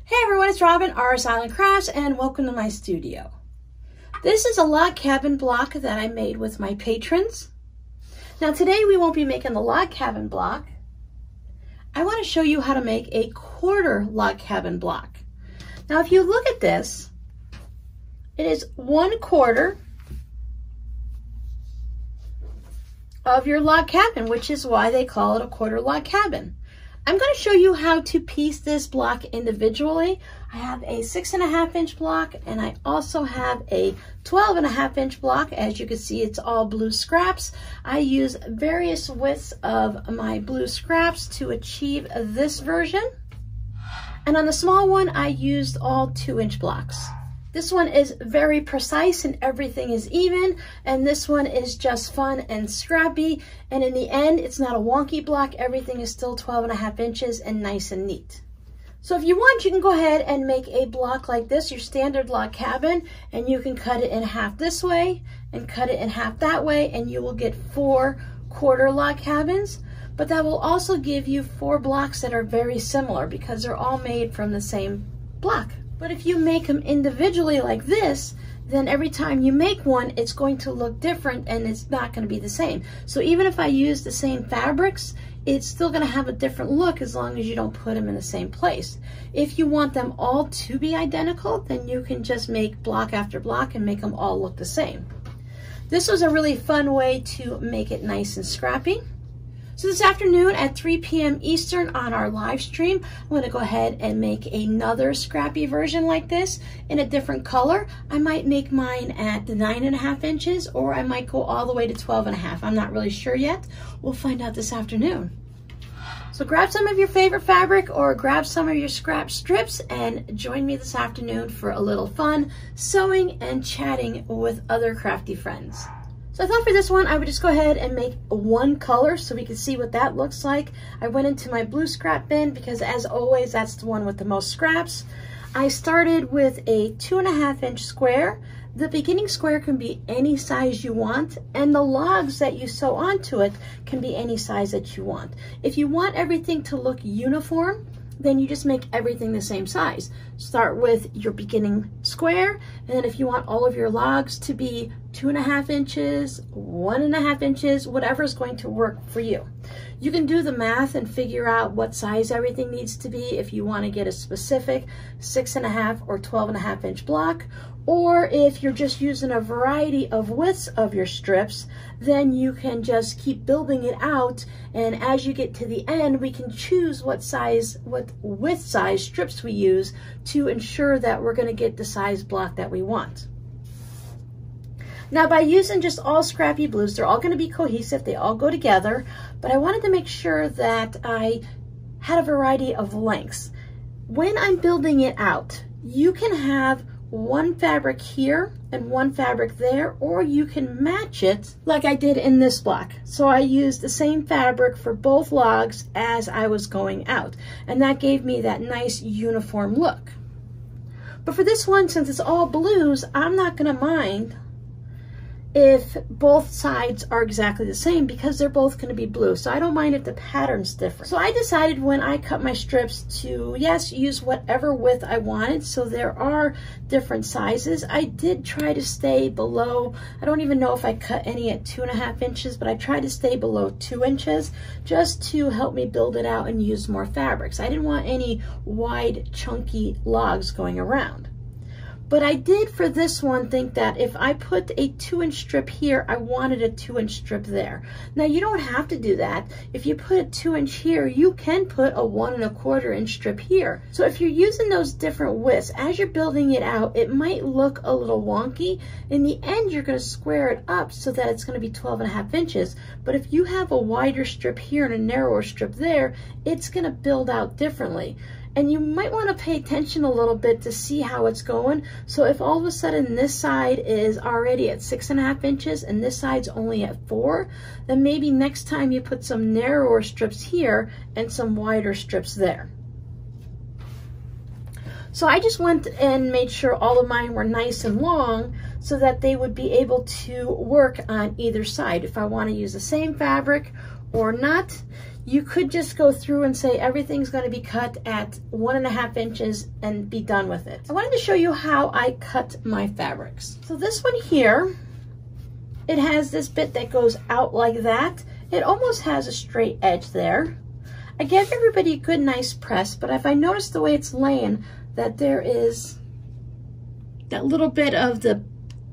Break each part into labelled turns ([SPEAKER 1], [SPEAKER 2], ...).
[SPEAKER 1] Hey everyone, it's Robin, RsIslandCrafts, and welcome to my studio. This is a log cabin block that I made with my patrons. Now today we won't be making the log cabin block. I want to show you how to make a quarter log cabin block. Now if you look at this, it is 1/4 of your log cabin, which is why they call it a quarter log cabin. I'm going to show you how to piece this block individually. I have a 6.5 inch block and I also have a 12.5 inch block. As you can see, it's all blue scraps. I use various widths of my blue scraps to achieve this version. And on the small one, I used all 2-inch blocks. This one is very precise and everything is even, and this one is just fun and scrappy, and in the end it's not a wonky block. Everything is still 12.5 inches and nice and neat. So if you want, you can go ahead and make a block like this, your standard log cabin, and you can cut it in half this way and cut it in half that way, and you will get 4 quarter log cabins. But that will also give you 4 blocks that are very similar because they're all made from the same block. But if you make them individually like this, then every time you make one, it's going to look different and it's not going to be the same. So even if I use the same fabrics, it's still going to have a different look as long as you don't put them in the same place. If you want them all to be identical, then you can just make block after block and make them all look the same. This was a really fun way to make it nice and scrappy. So this afternoon at 3 p.m. Eastern on our live stream, I'm going to go ahead and make another scrappy version like this in a different color. I might make mine at the 9.5 inches, or I might go all the way to 12.5. I'm not really sure yet. We'll find out this afternoon. So grab some of your favorite fabric or grab some of your scrap strips and join me this afternoon for a little fun sewing and chatting with other crafty friends. So I thought for this one, I would just go ahead and make one color so we can see what that looks like. I went into my blue scrap bin because, as always, that's the one with the most scraps. I started with a 2.5 inch square. The beginning square can be any size you want, and the logs that you sew onto it can be any size that you want. If you want everything to look uniform, then you just make everything the same size. Start with your beginning square, and then if you want all of your logs to be 2.5 inches, 1.5 inches, whatever is going to work for you. You can do the math and figure out what size everything needs to be if you want to get a specific 6.5 or 12.5 inch block, or if you're just using a variety of widths of your strips, then you can just keep building it out, and as you get to the end, we can choose what width size strips we use to ensure that we're going to get the size block that we want. Now by using just all scrappy blues, they're all going to be cohesive, they all go together, but I wanted to make sure that I had a variety of lengths. When I'm building it out, you can have one fabric here and one fabric there, or you can match it like I did in this block. So I used the same fabric for both logs as I was going out, and that gave me that nice uniform look. But for this one, since it's all blues, I'm not going to mind if both sides are exactly the same because they're both going to be blue. So I don't mind if the pattern's different. So I decided when I cut my strips to, yes, use whatever width I wanted. So there are different sizes. I did try to stay below, I don't even know if I cut any at 2.5 inches, but I tried to stay below 2 inches just to help me build it out and use more fabrics. I didn't want any wide, chunky logs going around. But I did for this one think that if I put a 2-inch strip here, I wanted a 2-inch strip there. Now you don't have to do that. If you put a 2-inch here, you can put a 1.25 inch strip here. So if you're using those different widths, as you're building it out, it might look a little wonky. In the end, you're going to square it up so that it's going to be 12.5 inches. But if you have a wider strip here and a narrower strip there, it's going to build out differently. And you might want to pay attention a little bit to see how it's going. So if all of a sudden this side is already at 6.5 inches and this side's only at 4, then maybe next time you put some narrower strips here and some wider strips there. So I just went and made sure all of mine were nice and long so that they would be able to work on either side. If I want to use the same fabric or not, You could just go through and say everything's going to be cut at 1.5 inches and be done with it. I wanted to show you how I cut my fabrics. So this one here, it has this bit that goes out like that. It almost has a straight edge there. I gave everybody a good nice press, but if I notice the way it's laying, that there is that little bit of the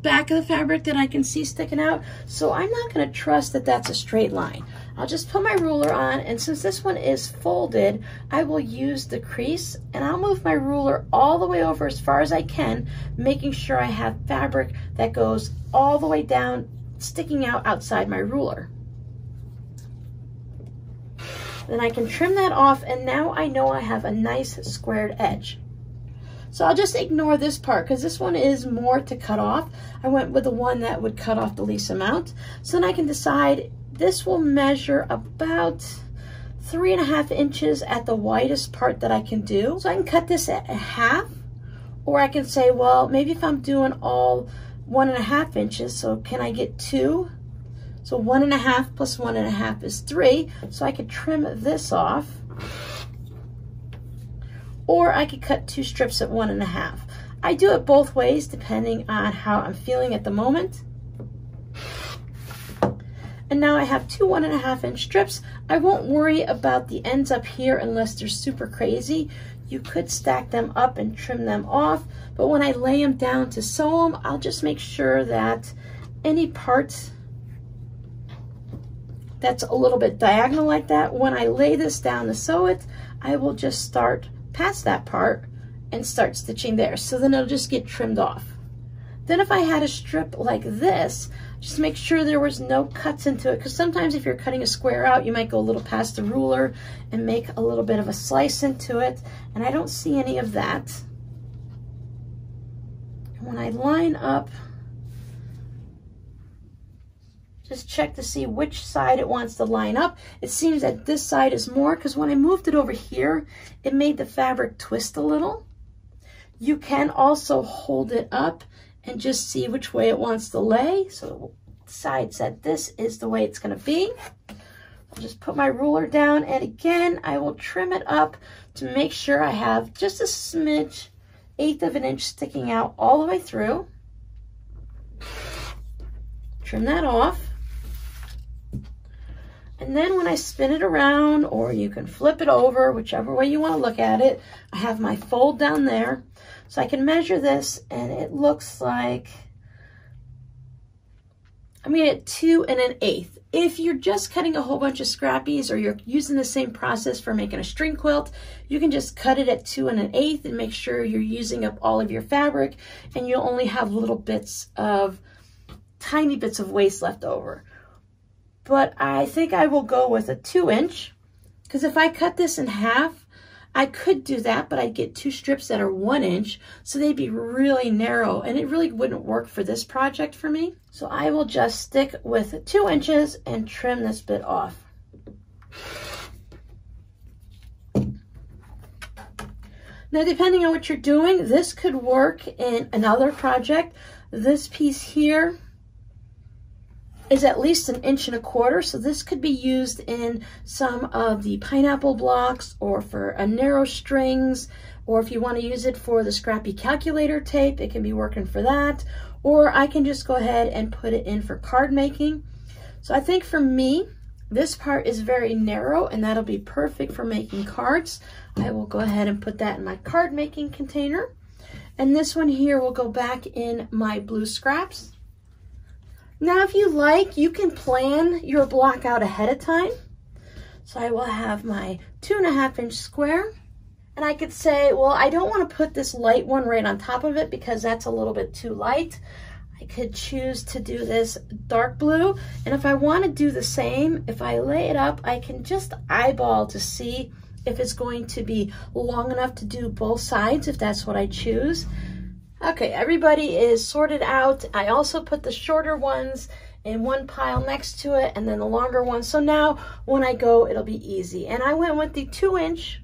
[SPEAKER 1] back of the fabric that I can see sticking out. So I'm not going to trust that that's a straight line. I'll just put my ruler on, and since this one is folded, I will use the crease, and I'll move my ruler all the way over as far as I can, making sure I have fabric that goes all the way down, sticking out outside my ruler. Then I can trim that off, and now I know I have a nice squared edge. So I'll just ignore this part because this one is more to cut off. I went with the one that would cut off the least amount. So then I can decide this will measure about 3.5 inches at the widest part that I can do. So I can cut this at 1/2, or I can say, well, maybe if I'm doing all 1.5 inches, so can I get 2? So 1.5 plus 1.5 is 3. So I could trim this off. Or I could cut 2 strips at 1.5. I do it both ways depending on how I'm feeling at the moment. And now I have 2 1.5 inch strips. I won't worry about the ends up here unless they're super crazy. You could stack them up and trim them off, but when I lay them down to sew them, I'll just make sure that any part that's a little bit diagonal like that, when I lay this down to sew it, I will just start past that part and start stitching there. So then it'll just get trimmed off. Then if I had a strip like this, just make sure there was no cuts into it, because sometimes if you're cutting a square out, you might go a little past the ruler and make a little bit of a slice into it, and I don't see any of that. And when I line up, just check to see which side it wants to line up. It seems that this side is more, because when I moved it over here, it made the fabric twist a little. You can also hold it up and just see which way it wants to lay. So it decides that this is the way it's going to be. I'll just put my ruler down, and again, I will trim it up to make sure I have just a smidge, 1/8 of an inch sticking out all the way through. Trim that off. And then when I spin it around, or you can flip it over, whichever way you want to look at it, I have my fold down there. So I can measure this, and it looks like I'm going to get 2 1/8. If you're just cutting a whole bunch of scrappies, or you're using the same process for making a string quilt, you can just cut it at 2 1/8 and make sure you're using up all of your fabric, and you'll only have little bits of, tiny bits of waste left over. But I think I will go with a 2 inch, because if I cut this in half, I could do that, but I'd get 2 strips that are 1 inch, so they'd be really narrow, and it really wouldn't work for this project for me. So I will just stick with 2 inches and trim this bit off. Now, depending on what you're doing, this could work in another project. This piece here is at least 1 1/4 inches, so this could be used in some of the pineapple blocks, or for a narrow strings, or if you want to use it for the scrappy calculator tape, it can be working for that, or I can just go ahead and put it in for card making. So I think for me, this part is very narrow, and that'll be perfect for making cards. I will go ahead and put that in my card making container, and this one here will go back in my blue scraps. Now, if you like, you can plan your block out ahead of time. So I will have my 2 1/2 inch square, and I could say, well, I don't want to put this light one right on top of it because that's a little bit too light. I could choose to do this dark blue, and if I want to do the same, if I lay it up, I can just eyeball to see if it's going to be long enough to do both sides, if that's what I choose. Okay, everybody is sorted out. I also put the shorter ones in one pile next to it, and then the longer ones. So now when I go, it'll be easy. And I went with the 2 inch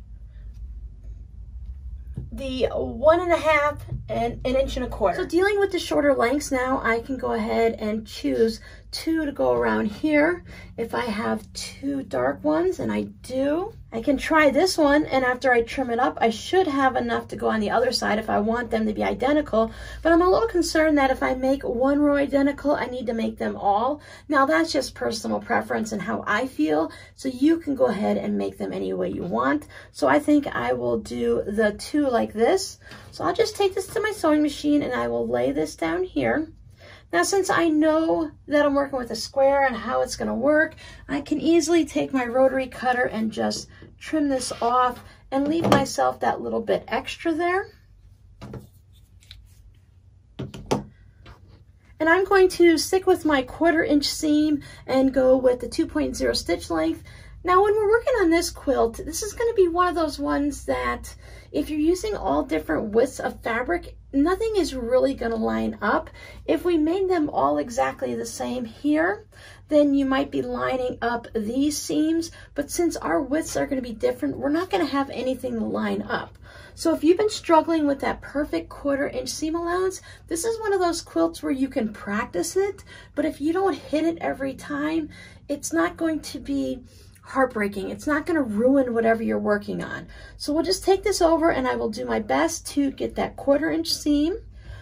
[SPEAKER 1] the 1.5 and 1.25 inches. So dealing with the shorter lengths now, I can go ahead and choose 2 to go around here. If I have 2 dark ones, and I do, I can try this one, and after I trim it up, I should have enough to go on the other side if I want them to be identical. But I'm a little concerned that if I make one row identical, I need to make them all. Now that's just personal preference and how I feel, so you can go ahead and make them any way you want. So I think I will do the 2 like this. So I'll just take this to my sewing machine and I will lay this down here. Now, since I know that I'm working with a square and how it's going to work, I can easily take my rotary cutter and just trim this off and leave myself that little bit extra there. And I'm going to stick with my 1/4 inch seam and go with the 2.0 stitch length. Now, when we're working on this quilt, this is going to be one of those ones that if you're using all different widths of fabric, nothing is really going to line up. If we made them all exactly the same here, then you might be lining up these seams. But since our widths are going to be different, we're not going to have anything to line up. So if you've been struggling with that perfect 1/4 inch seam allowance, this is one of those quilts where you can practice it. But if you don't hit it every time, it's not going to be heartbreaking. It's not going to ruin whatever you're working on. So we'll just take this over and I will do my best to get that 1/4 inch seam.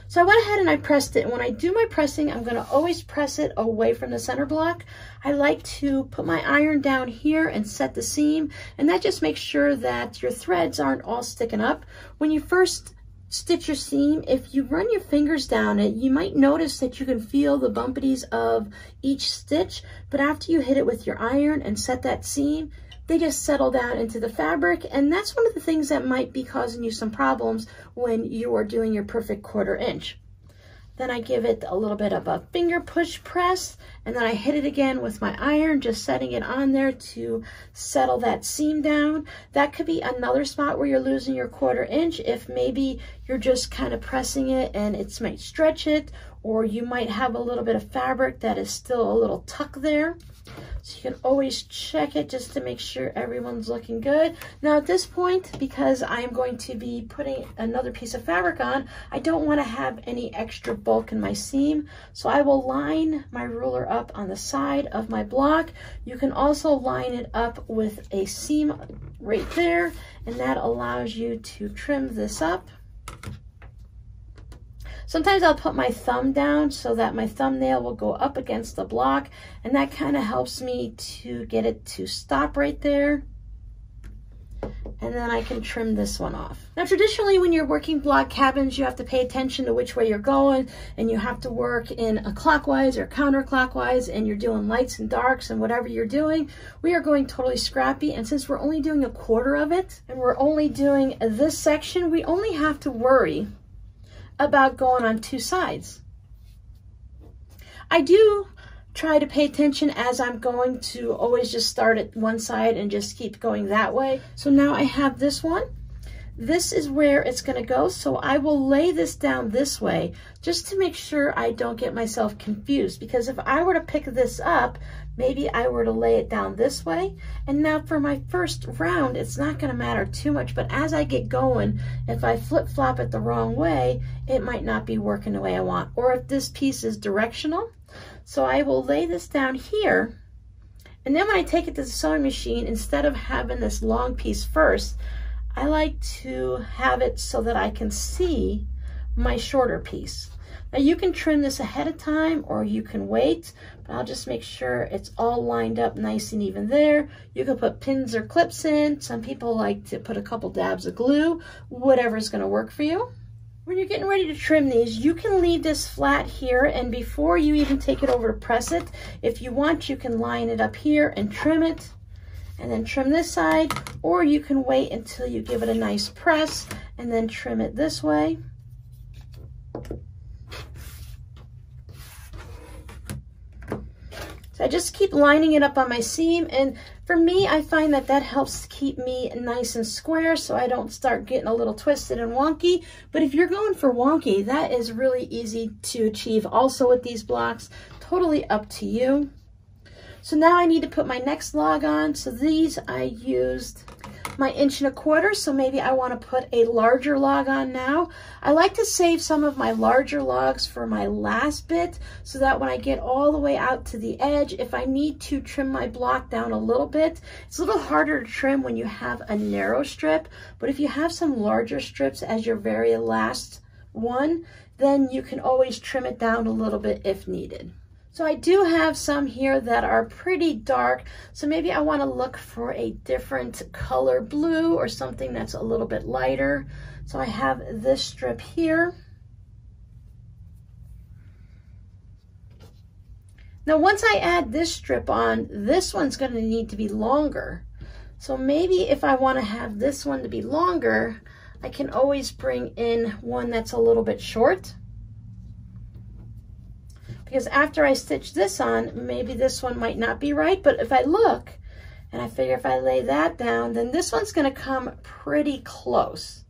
[SPEAKER 1] So I went ahead and I pressed it. And when I do my pressing, I'm going to always press it away from the center block. I like to put my iron down here and set the seam, and that just makes sure that your threads aren't all sticking up. When you first stitch your seam, if you run your fingers down it, you might notice that you can feel the bumpities of each stitch, but after you hit it with your iron and set that seam, they just settle down into the fabric, and that's one of the things that might be causing you some problems when you are doing your perfect 1/4 inch. Then I give it a little bit of a finger push press, and then I hit it again with my iron, just setting it on there to settle that seam down. That could be another spot where you're losing your 1/4 inch if maybe you're just kind of pressing it and it might stretch it, or you might have a little bit of fabric that is still a little tuck there. So you can always check it just to make sure everyone's looking good. Now at this point, because I am going to be putting another piece of fabric on, I don't want to have any extra bulk in my seam. So I will line my ruler up on the side of my block. You can also line it up with a seam right there, and that allows you to trim this up. Sometimes I'll put my thumb down so that my thumbnail will go up against the block, and that kind of helps me to get it to stop right there. And then I can trim this one off. Now, traditionally, when you're working block cabins, you have to pay attention to which way you're going, and you have to work in a clockwise or counterclockwise, and you're doing lights and darks and whatever you're doing. We are going totally scrappy, and since we're only doing 1/4 of it, and we're only doing this section, we only have to worry about going on 2 sides. I do try to pay attention as I'm going to always just start at one side and just keep going that way. So now I have this one. This is where it's going to go, so I will lay this down this way just to make sure I don't get myself confused, because if I were to pick this up, maybe I were to lay it down this way. And now for my first round, it's not going to matter too much, but as I get going, if I flip-flop it the wrong way, it might not be working the way I want, or if this piece is directional. So I will lay this down here, and then when I take it to the sewing machine, instead of having this long piece first, I like to have it so that I can see my shorter piece. Now you can trim this ahead of time or you can wait, but I'll just make sure it's all lined up nice and even there. You can put pins or clips in. Some people like to put a couple dabs of glue, whatever's going to work for you. When you're getting ready to trim these, you can leave this flat here, and before you even take it over to press it, if you want, you can line it up here and trim it, and then trim this side, or you can wait until you give it a nice press and then trim it this way. So I just keep lining it up on my seam, and for me, I find that that helps keep me nice and square so I don't start getting a little twisted and wonky. But if you're going for wonky, that is really easy to achieve also with these blocks. Totally up to you. So now I need to put my next log on. So these I used my 1.25 inches, so maybe I want to put a larger log on now. I like to save some of my larger logs for my last bit so that when I get all the way out to the edge, if I need to trim my block down a little bit, it's a little harder to trim when you have a narrow strip, but if you have some larger strips as your very last one, then you can always trim it down a little bit if needed. So I do have some here that are pretty dark, so maybe I want to look for a different color blue or something that's a little bit lighter. So I have this strip here. Now once I add this strip on, this one's going to need to be longer. So maybe if I want to have this one to be longer, I can always bring in one that's a little bit short. Because after I stitch this on, maybe this one might not be right, but if I look and I figure if I lay that down, then this one's going to come pretty close.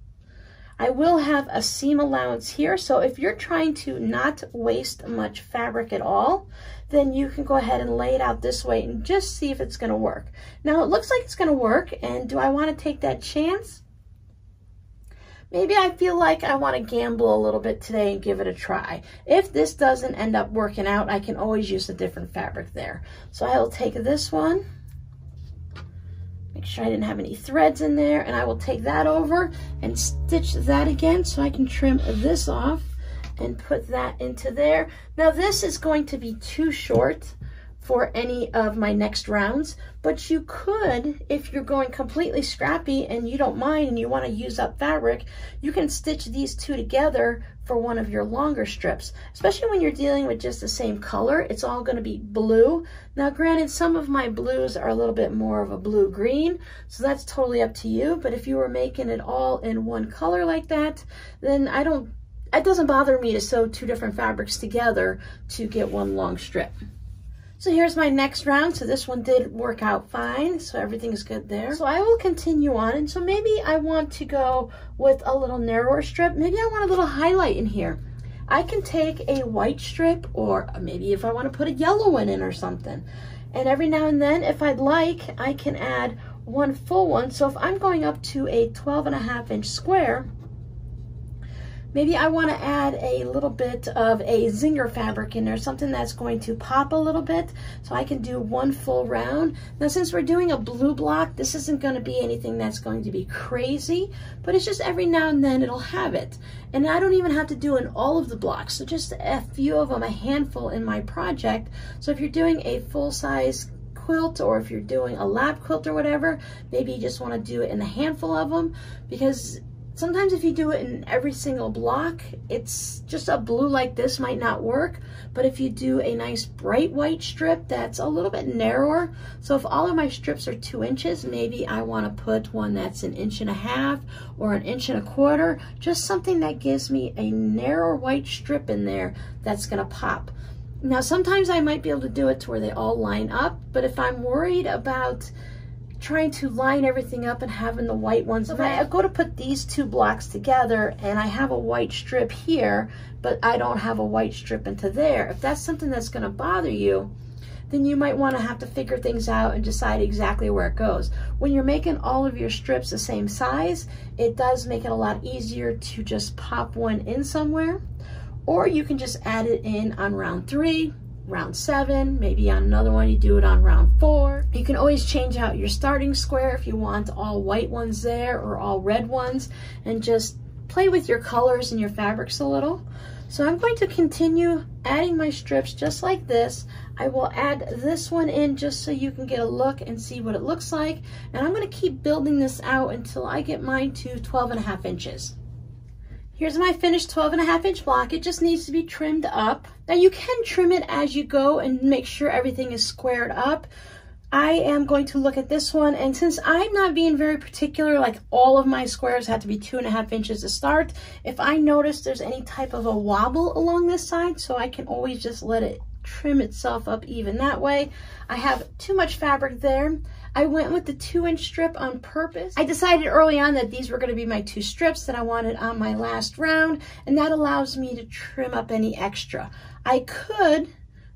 [SPEAKER 1] I will have a seam allowance here, so if you're trying to not waste much fabric at all, then you can go ahead and lay it out this way and just see if it's going to work. Now it looks like it's going to work, and do I want to take that chance? Maybe I feel like I want to gamble a little bit today and give it a try. If this doesn't end up working out, I can always use a different fabric there. So I will take this one, make sure I didn't have any threads in there, and I will take that over and stitch that again so I can trim this off and put that into there. Now this is going to be too short for any of my next rounds, but you could, if you're going completely scrappy and you don't mind and you want to use up fabric, you can stitch these two together for one of your longer strips, especially when you're dealing with just the same color. It's all going to be blue. Now granted, some of my blues are a little bit more of a blue-green, so that's totally up to you, but if you were making it all in one color like that, then it doesn't bother me to sew two different fabrics together to get one long strip. So here's my next round. So this one did work out fine, so everything's good there. So I will continue on, and so maybe I want to go with a little narrower strip. Maybe I want a little highlight in here. I can take a white strip, or maybe if I want to put a yellow one in or something. And every now and then, if I'd like, I can add one full one. So if I'm going up to a 12.5-inch square, maybe I want to add a little bit of a zinger fabric in there, something that's going to pop a little bit, so I can do one full round. Now since we're doing a blue block, this isn't going to be anything that's going to be crazy, but it's just every now and then it'll have it. And I don't even have to do in all of the blocks, so just a few of them, a handful in my project. So if you're doing a full-size quilt, or if you're doing a lap quilt or whatever, maybe you just want to do it in a handful of them, because sometimes if you do it in every single block, it's just a blue like this might not work. But if you do a nice bright white strip that's a little bit narrower, so if all of my strips are 2 inches, maybe I want to put one that's 1.5 inches or 1.25 inches, just something that gives me a narrow white strip in there that's going to pop. Now sometimes I might be able to do it to where they all line up, but if I'm worried about trying to line everything up and having the white ones, if I go to put these two blocks together and I have a white strip here, but I don't have a white strip into there, if that's something that's going to bother you, then you might want to have to figure things out and decide exactly where it goes. When you're making all of your strips the same size, it does make it a lot easier to just pop one in somewhere, or you can just add it in on round 3, round 7, maybe on another one you do it on round 4. You can always change out your starting square if you want all white ones there or all red ones, and just play with your colors and your fabrics a little. So I'm going to continue adding my strips just like this. I will add this one in just so you can get a look and see what it looks like, and I'm going to keep building this out until I get mine to 12.5 inches. Here's my finished 12.5-inch block. It just needs to be trimmed up. Now you can trim it as you go and make sure everything is squared up. I am going to look at this one, and since I'm not being very particular, like all of my squares have to be 2.5 inches to start, if I notice there's any type of a wobble along this side, so I can always just let it trim itself up even that way. I have too much fabric there. I went with the 2-inch strip on purpose. I decided early on that these were going to be my 2 strips that I wanted on my last round, and that allows me to trim up any extra. I could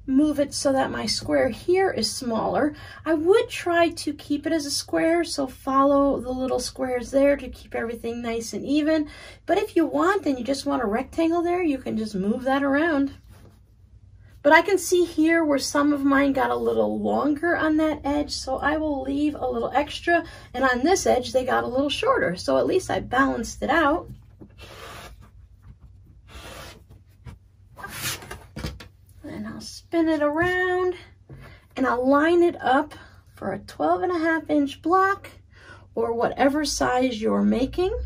[SPEAKER 1] move it so that my square here is smaller. I would try to keep it as a square, so follow the little squares there to keep everything nice and even. But if you want and you just want a rectangle there, you can just move that around. But I can see here where some of mine got a little longer on that edge, so I will leave a little extra. And on this edge, they got a little shorter, so at least I balanced it out. And I'll spin it around and I'll line it up for a 12.5-inch block or whatever size you're making.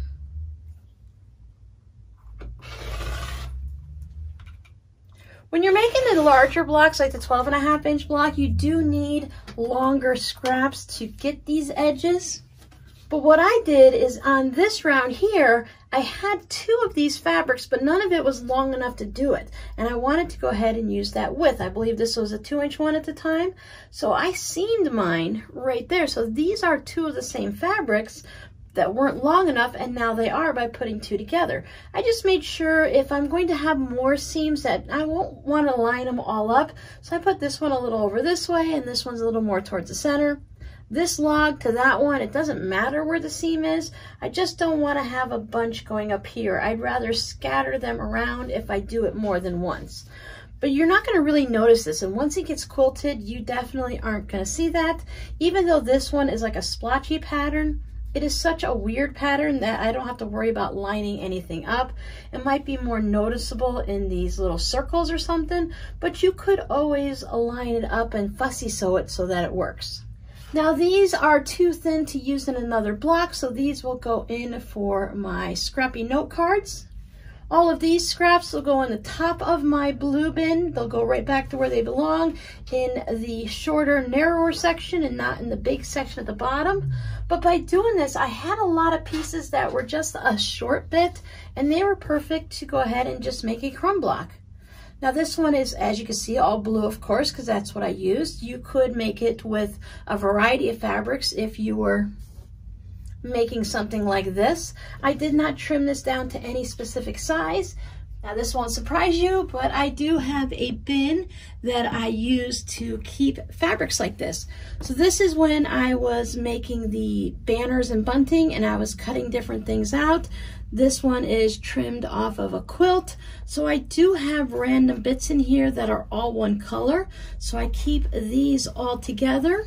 [SPEAKER 1] When you're making the larger blocks, like the 12.5-inch block, you do need longer scraps to get these edges. But what I did is on this round here, I had 2 of these fabrics, but none of it was long enough to do it. And I wanted to go ahead and use that width. I believe this was a 2-inch one at the time. So I seamed mine right there. So these are 2 of the same fabrics that weren't long enough, and now they are by putting 2 together. I just made sure if I'm going to have more seams that I won't want to line them all up. So I put this one a little over this way, and this one's a little more towards the center. This log to that one, it doesn't matter where the seam is. I just don't want to have a bunch going up here. I'd rather scatter them around if I do it more than once. But you're not going to really notice this, and once it gets quilted, you definitely aren't going to see that. Even though this one is like a splotchy pattern, it is such a weird pattern that I don't have to worry about lining anything up. It might be more noticeable in these little circles or something, but you could always line it up and fussy sew it so that it works. Now these are too thin to use in another block, so these will go in for my scrappy note cards. All of these scraps will go in the top of my blue bin. They'll go right back to where they belong in the shorter, narrower section and not in the big section at the bottom. But by doing this, I had a lot of pieces that were just a short bit, and they were perfect to go ahead and just make a crumb block. Now this one is, as you can see, all blue, of course, because that's what I used. You could make it with a variety of fabrics if you were making something like this. I did not trim this down to any specific size. Now this won't surprise you, but I do have a bin that I use to keep fabrics like this. So this is when I was making the banners and bunting and I was cutting different things out. This one is trimmed off of a quilt. So I do have random bits in here that are all one color. So I keep these all together.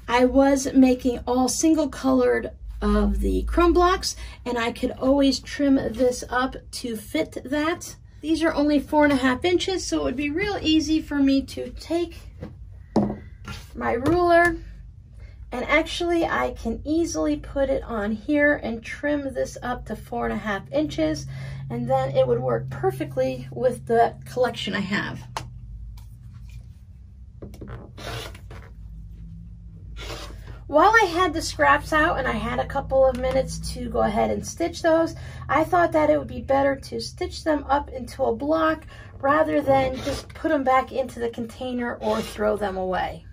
[SPEAKER 1] I was making all single colored of the crumb blocks, and I could always trim this up to fit that. These are only 4.5 inches, so it would be real easy for me to take my ruler, and actually I can easily put it on here and trim this up to 4.5 inches, and then it would work perfectly with the collection I have. While I had the scraps out and I had a couple of minutes to go ahead and stitch those, I thought that it would be better to stitch them up into a block rather than just put them back into the container or throw them away.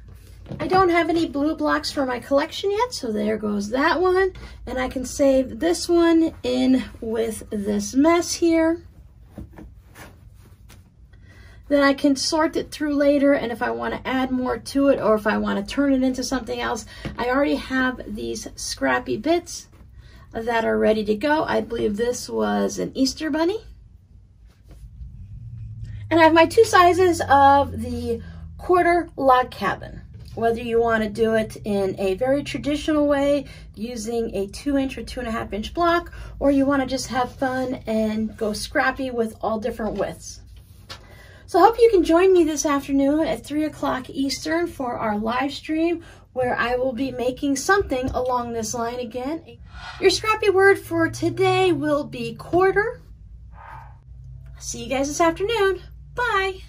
[SPEAKER 1] I don't have any blue blocks for my collection yet, so there goes that one. And I can save this one in with this mess here. Then I can sort it through later, and if I want to add more to it or if I want to turn it into something else, I already have these scrappy bits that are ready to go. I believe this was an Easter bunny. And I have my 2 sizes of the quarter log cabin. Whether you want to do it in a very traditional way using a 2-inch or 2.5-inch block, or you want to just have fun and go scrappy with all different widths. So I hope you can join me this afternoon at 3 o'clock Eastern for our live stream where I will be making something along this line again. Your scrappy word for today will be quarter. See you guys this afternoon. Bye.